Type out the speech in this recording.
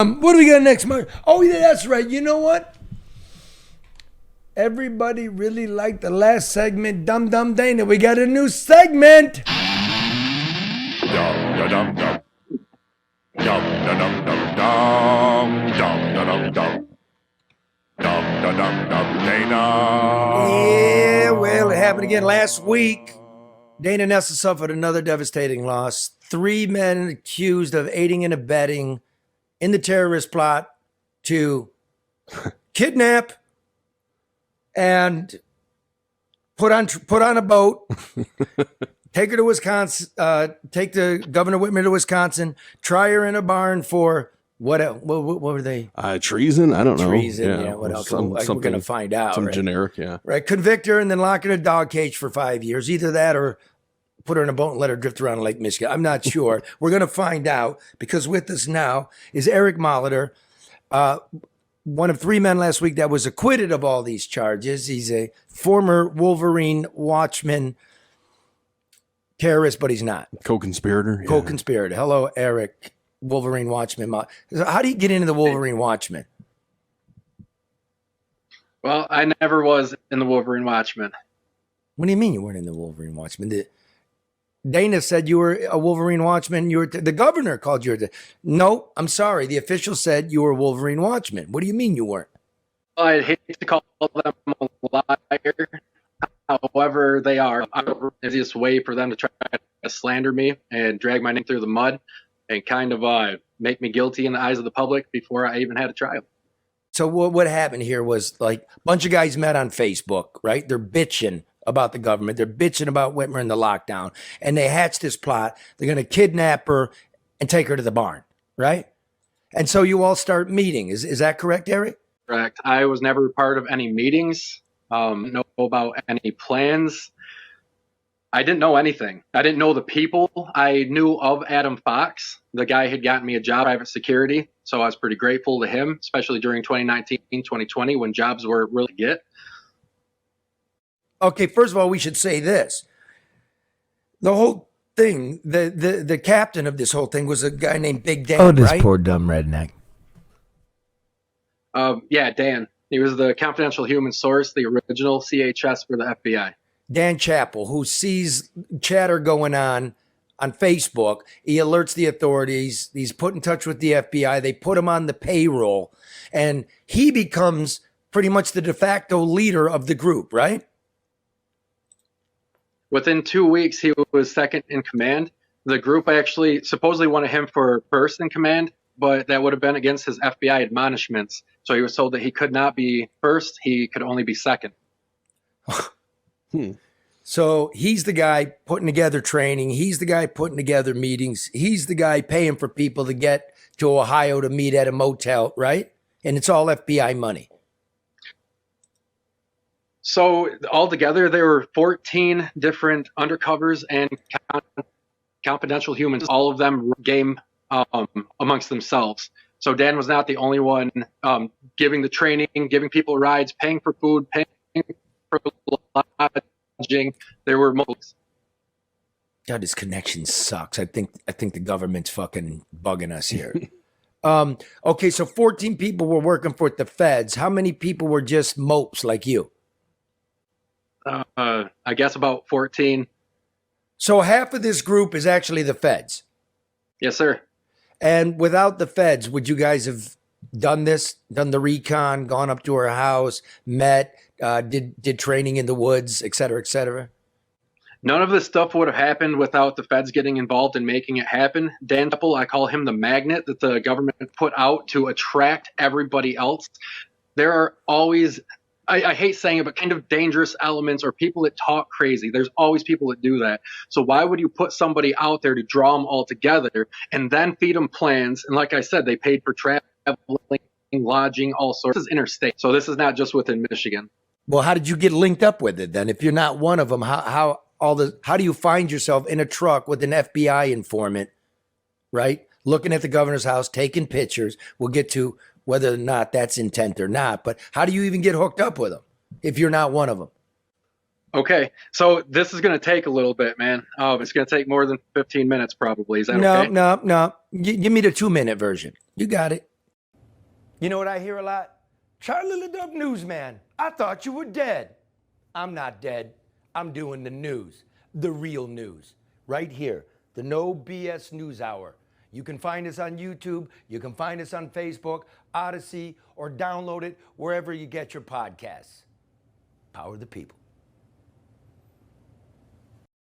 What do we got next month? Oh, yeah, that's right. You know what? Everybody really liked the last segment, Dum Dum Dana. We got a new segment. Dum dum dum. Dum dum dum dum dum dum dum dum. Dum dum dum dum Dana. Yeah, well, it happened again last week. Dana Nessa suffered another devastating loss. 3 men accused of aiding and abetting in the terrorist plot to kidnap and put on a boat, take her to Wisconsin, take the Governor Whitmer to Wisconsin, try her in a barn for what were they? Treason? I don't know. Treason, yeah. What else? We're going to find out. Some right? generic, yeah. Right. Convict her and then lock her in a dog cage for 5 years. Either that or put her in a boat and let her drift around Lake Michigan. I'm not sure. We're going to find out, because with us now is Eric Molitor, one of 3 men last week that was acquitted of all these charges. He's a former Wolverine Watchmen terrorist, but he's not. Co-conspirator. Yeah. Co-conspirator. Hello, Eric, Wolverine Watchmen. How do you get into the Wolverine Watchmen? Well, I never was in the Wolverine Watchmen. What do you mean you weren't in the Wolverine Watchmen? Dana said you were a Wolverine Watchman. The governor called you. No, I'm sorry. The official said you were a Wolverine Watchman. What do you mean you weren't? I'd hate to call them a liar. However, they are. The easiest way for them to try to slander me and drag my name through the mud and kind of make me guilty in the eyes of the public before I even had a trial. So what happened here was, like, a bunch of guys met on Facebook, right? They're bitching about the government. They're bitching about Whitmer and the lockdown. And they hatched this plot. They're going to kidnap her and take her to the barn, right? And so you all start meeting. Is that correct, Eric? Correct. I was never part of any meetings, know about any plans. I didn't know anything. I didn't know the people. I knew of Adam Fox. The guy had gotten me a job, private security. So I was pretty grateful to him, especially during 2019, 2020, when jobs were really get. Okay, first of all, we should say this. The whole thing, the captain of this whole thing was a guy named Big Dan, Oh, this right? poor dumb redneck. Yeah, Dan. He was the confidential human source, the original CHS for the FBI. Dan Chappell, who sees chatter going on Facebook. He alerts the authorities. He's put in touch with the FBI. They put him on the payroll. And he becomes pretty much the de facto leader of the group, right? Within 2 weeks, he was second in command. The group actually supposedly wanted him for first in command, but that would have been against his FBI admonishments. So he was told that he could not be first. He could only be second. So he's the guy putting together training. He's the guy putting together meetings. He's the guy paying for people to get to Ohio to meet at a motel, right? And it's all FBI money. So altogether, there were 14 different undercovers and confidential humans. All of them game amongst themselves. So Dan was not the only one giving the training, giving people rides, paying for food, paying for lodging. There were multiples. God, this connection sucks. I think the government's fucking bugging us here. Okay, so 14 people were working for the feds. How many people were just mopes like you? I guess about 14. So half of this group is actually the feds. Yes, sir. And without the feds, would you guys have done the recon, gone up to her house, met, did training in the woods, et cetera, et cetera? None of this stuff would have happened without the feds getting involved in making it happen. Dan Chappell, I call him the magnet that the government put out to attract everybody else. There are always, I hate saying it, but kind of dangerous elements or people that talk crazy. There's always people that do that. So why would you put somebody out there to draw them all together and then feed them plans? And like I said, they paid for traveling, lodging, all sorts. This is interstate. So this is not just within Michigan. Well, how did you get linked up with it then? If you're not one of them, how do you find yourself in a truck with an FBI informant, right? Looking at the governor's house, taking pictures. We'll get to whether or not that's intent or not. But how do you even get hooked up with them if you're not one of them? Okay, so this is going to take a little bit, man. It's going to take more than 15 minutes probably. Is that okay? No. Give me the 2-minute version. You got it. You know what I hear a lot? Charlie LeDuff newsman, I thought you were dead. I'm not dead. I'm doing the news, the real news, right here, the No BS News Hour. You can find us on YouTube, you can find us on Facebook, Odyssey, or download it wherever you get your podcasts. Power the people.